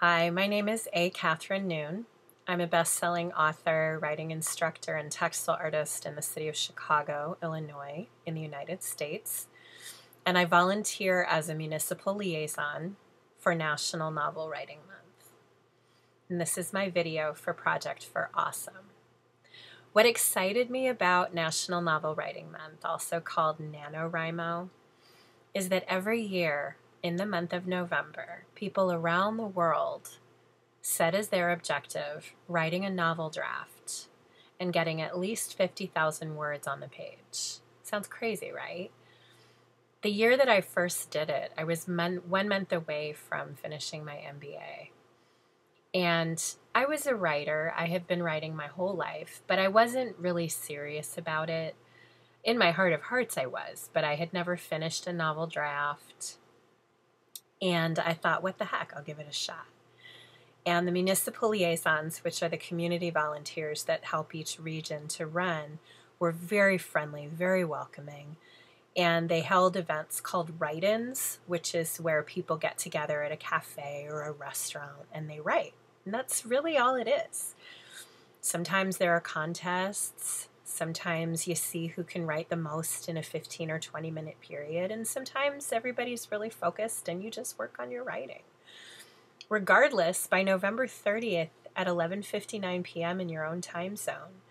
Hi, my name is A. Catherine Noon. I'm a best-selling author, writing instructor, and textile artist in the city of Chicago, Illinois, in the United States. And I volunteer as a municipal liaison for National Novel Writing Month. And this is my video for Project for Awesome. What excited me about National Novel Writing Month, also called NaNoWriMo, is that every year in the month of November, people around the world set as their objective writing a novel draft and getting at least 50,000 words on the page. Sounds crazy, right? The year that I first did it, I was 1 month away from finishing my MBA. And I was a writer. I had been writing my whole life, but I wasn't really serious about it. In my heart of hearts, I was, but I had never finished a novel draft. And I thought, what the heck, I'll give it a shot. And the municipal liaisons, which are the community volunteers that help each region to run, were very friendly, very welcoming. And they held events called write-ins, which is where people get together at a cafe or a restaurant and they write. And that's really all it is. Sometimes there are contests. Sometimes you see who can write the most in a 15 or 20-minute period. And sometimes everybody's really focused and you just work on your writing. Regardless, by November 30th at 11:59 p.m. in your own time zone,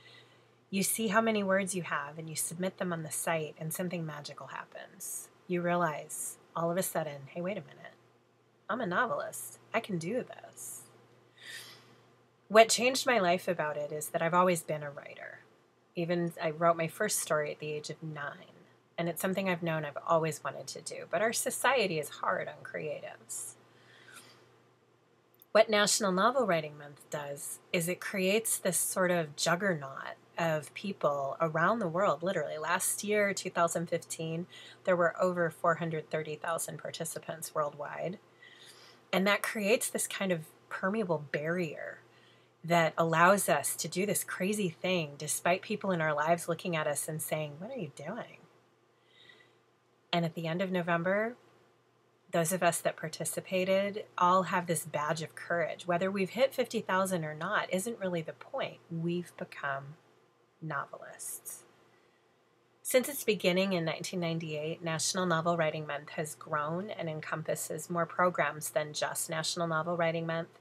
you see how many words you have and you submit them on the site and something magical happens. You realize all of a sudden, hey, wait a minute, I'm a novelist. I can do this. What changed my life about it is that I've always been a writer. Even I wrote my first story at the age of 9, and it's something I've known I've always wanted to do, but our society is hard on creatives. What National Novel Writing Month does is it creates this sort of juggernaut of people around the world. Literally, last year, 2015, there were over 430,000 participants worldwide. And that creates this kind of permeable barrier that allows us to do this crazy thing despite people in our lives looking at us and saying, what are you doing? And at the end of November, those of us that participated all have this badge of courage. Whether we've hit 50,000 or not isn't really the point. We've become novelists. Since its beginning in 1998, National Novel Writing Month has grown and encompasses more programs than just National Novel Writing Month.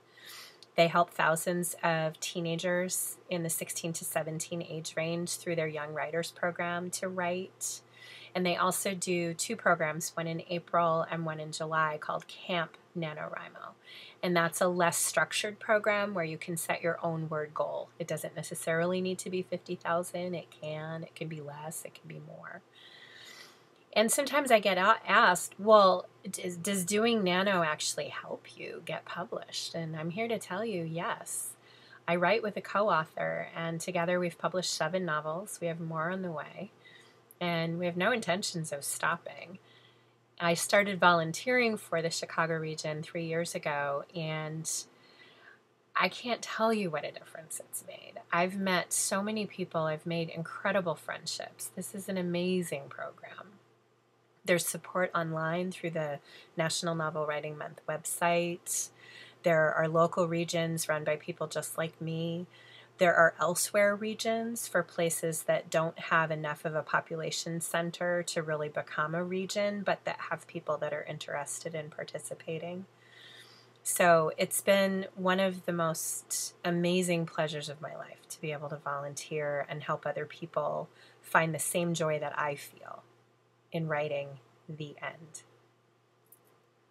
They help thousands of teenagers in the 16 to 17 age range through their Young Writers program to write. And they also do 2 programs, one in April and one in July, called Camp NaNoWriMo. And that's a less structured program where you can set your own word goal. It doesn't necessarily need to be 50,000. It can be less, it can be more. And sometimes I get asked, well, does doing Nano actually help you get published? And I'm here to tell you, yes. I write with a co-author, and together we've published 7 novels. We have more on the way. And we have no intentions of stopping. I started volunteering for the Chicago region 3 years ago, and I can't tell you what a difference it's made. I've met so many people. I've made incredible friendships. This is an amazing program. There's support online through the National Novel Writing Month website. There are local regions run by people just like me. There are elsewhere regions for places that don't have enough of a population center to really become a region, but that have people that are interested in participating. So it's been one of the most amazing pleasures of my life to be able to volunteer and help other people find the same joy that I feel in writing the end.